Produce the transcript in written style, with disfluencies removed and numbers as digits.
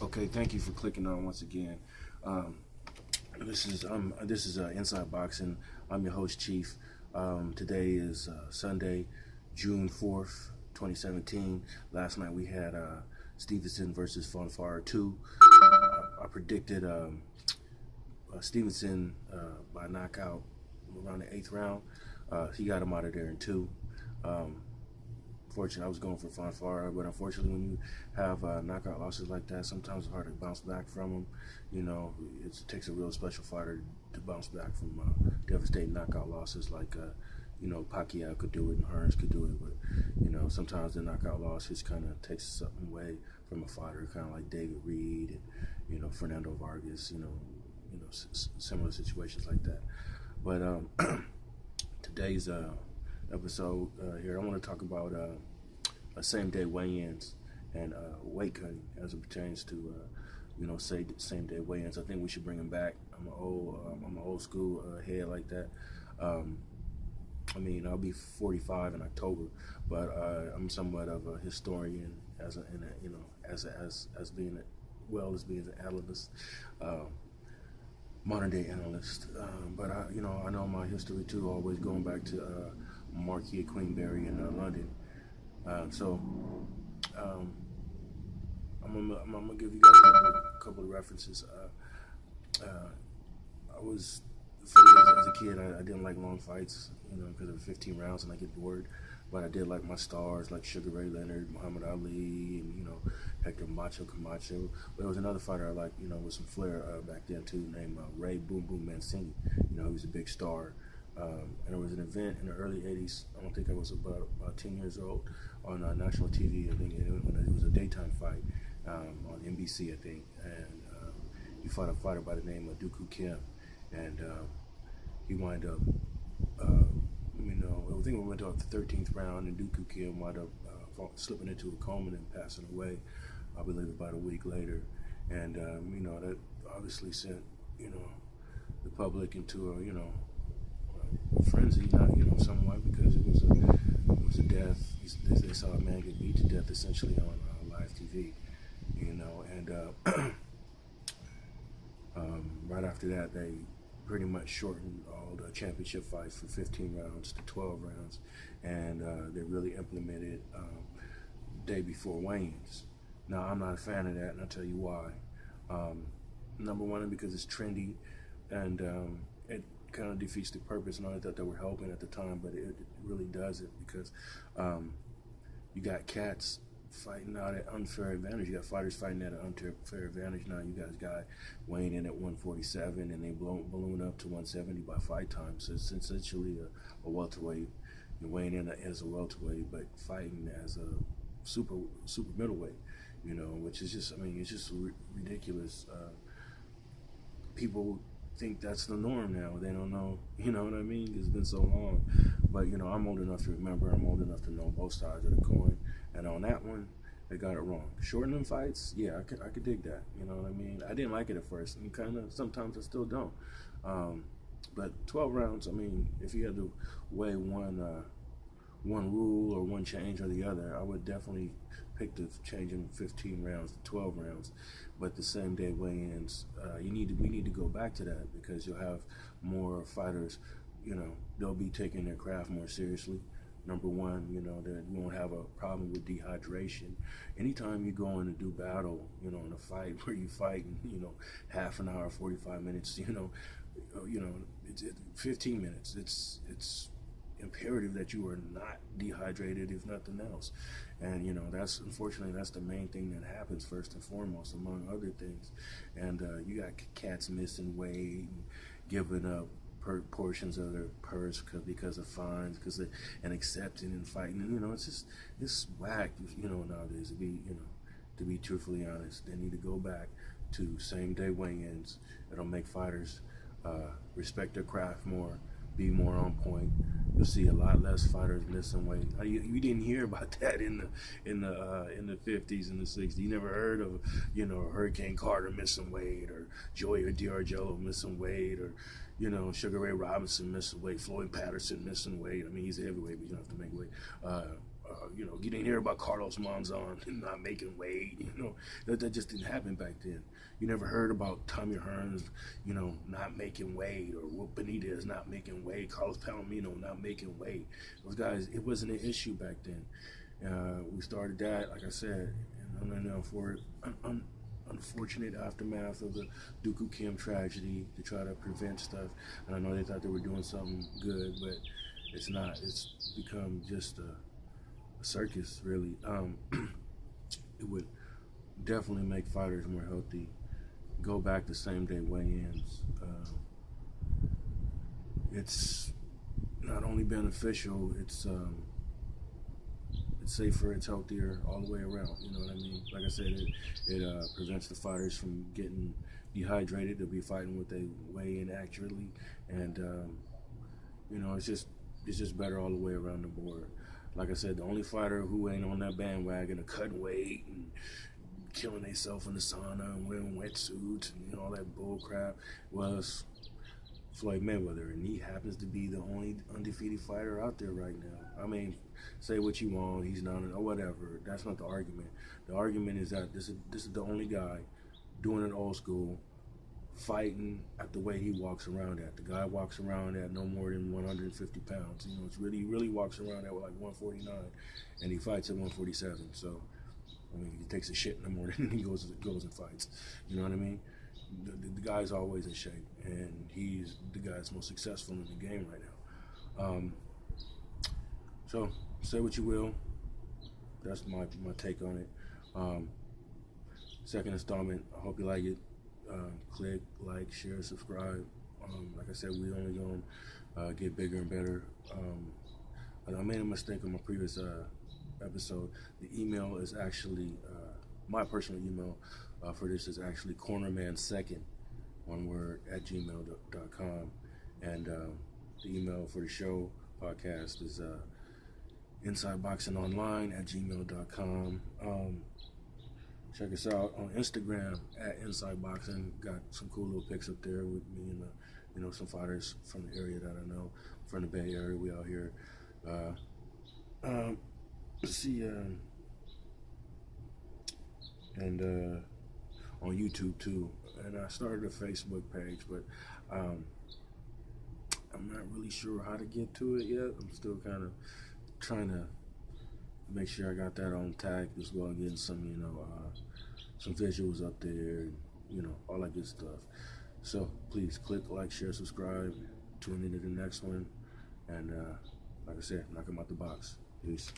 Okay, thank you for clicking on once again. Um, this is Inside Boxing. I'm your host, Chief. Today is Sunday, June 4th, 2017. Last night we had Stevenson versus Fonfara 2. I predicted Stevenson by knockout around the eighth round. He got him out of there in two. Um, Fortunately, I was going for Fonfara, but unfortunately, when you have knockout losses like that, sometimes it's hard to bounce back from them. You know, it takes a real special fighter to bounce back from devastating knockout losses like, Pacquiao could do it and Hearns could do it. But, sometimes the knockout losses kind of takes something away from a fighter, kind of like David Reed and, Fernando Vargas, similar situations like that. But today's episode here, I want to talk about same-day weigh-ins and weight cutting as it pertains to same-day weigh-ins. I think we should bring them back. I'm an old school head like that. Um, I'll be 45 in October, but I'm somewhat of a historian as being as being an analyst. Modern day analyst, but I know my history too, always going back to Marquis of Queensberry in London. So I'm gonna give you guys a couple of references. I was funny as a kid. I didn't like long fights, because of 15 rounds and I get bored. But I did like my stars, like Sugar Ray Leonard, Muhammad Ali, and Hector Macho Camacho. But there was another fighter I liked, with some flair back then too, named Ray Boom Boom Mancini. He was a big star. And there was an event in the early '80s. I don't think I was about 10 years old on national TV. I think it was a daytime fight on NBC, I think, and he fought a fighter by the name of Dooku Kim, and he wound up. I think we went to the 13th round, and Dooku Kim wound up slipping into a coma and passing away. I believe about a week later, and that obviously sent the public into a frenzy, not somewhat, because it was a death. They saw a man get beat to death essentially on live TV, and right after that they pretty much shortened all the championship fights from 15 rounds to 12 rounds, and they really implemented day before weigh-ins. Now I'm not a fan of that, and I'll tell you why. Number one, because it's trendy, and it kind of defeats the purpose. And I thought they were helping at the time, but it really doesn't, because you got cats fighting out at unfair advantage. You got fighters fighting at an unfair advantage. Now you guys got weighing in at 147, and they balloon up to 170 by fight time. So it's essentially a welterweight. You're weighing in as a welterweight, but fighting as a super middleweight. Which is just, it's just ridiculous. People think that's the norm now. They don't know, you know what I mean? It's been so long. But, I'm old enough to remember. I'm old enough to know both sides of the coin. And on that one, they got it wrong. Shortening fights, yeah, I could dig that. You know what I mean? I didn't like it at first, and kind of sometimes I still don't. But 12 rounds, if you had to weigh one rule or one change or the other, I would definitely pick the changing 15 rounds to 12 rounds. But the same day weigh-ins, we need to go back to that, because you'll have more fighters. They'll be taking their craft more seriously. Number one, that you won't have a problem with dehydration. Anytime you go in to do battle, in a fight where you fight, half an hour, 45 minutes, it's 15 minutes. It's imperative that you are not dehydrated, if nothing else. And that's, unfortunately, that's the main thing that happens first and foremost, among other things. And you got cats missing weight and giving up portions of their purse because of fines, and accepting and fighting. And it's whack. Nowadays, to be truthfully honest, they need to go back to same day weigh-ins. It'll make fighters respect their craft more, be more on point. You'll see a lot less fighters missing weight. You didn't hear about that in the 50s and the 60s. You never heard of Hurricane Carter missing weight, or Joey D'Argello missing weight, or Sugar Ray Robinson missing weight, Floyd Patterson missing weight. He's a heavyweight, but you don't have to make weight. You didn't hear about Carlos Monzon not making weight. That just didn't happen back then. You never heard about Tommy Hearns, not making weight, or Will Benitez not making weight, Carlos Palomino not making weight. Those guys, it wasn't an issue back then. We started that, like I said, and unfortunate aftermath of the Dooku Kim tragedy to try to prevent stuff. And I know they thought they were doing something good, but it's not. It's become just a circus, really. It would definitely make fighters more healthy. Go back to same-day weigh-ins. It's not only beneficial, it's safer, it's healthier all the way around. You know what I mean? Like I said, it prevents the fighters from getting dehydrated. They'll be fighting what they weigh in accurately, and it's just better all the way around the board. Like I said, the only fighter who ain't on that bandwagon of cutting weight and killing themselves in the sauna and wearing wetsuits and all that bull crap was Floyd Mayweather, and he happens to be the only undefeated fighter out there right now. I mean, say what you want, he's not, or whatever. That's not the argument. The argument is that this is the only guy doing it old school, fighting at the way he walks around at. The guy walks around at no more than 150 pounds. He really walks around at like 149, and he fights at 147. So, I mean, he takes a shit in the morning and he goes and fights. You know what I mean? The guy's always in shape, and he's the guy that's most successful in the game right now. So, say what you will. That's my take on it. Second installment. I hope you like it. Click, like, share, subscribe. Like I said, we only gonna get bigger and better. I made a mistake on my previous episode. The email is actually my personal email for this is actually cornerman2nd, one word, @gmail.com, and the email for the show podcast is insideboxingonline@gmail.com. Check us out on Instagram @insideboxing. Got some cool little pics up there with me and some fighters from the area that I know, from the Bay Area. We out here. Let's see, and on YouTube too. And I started a Facebook page, but I'm not really sure how to get to it yet. I'm still kind of trying to make sure I got that on tag as well, getting some some visuals up there, all that good stuff. So please click, like, share, subscribe, tune into the next one, and like I said, knock 'em out the box. Peace.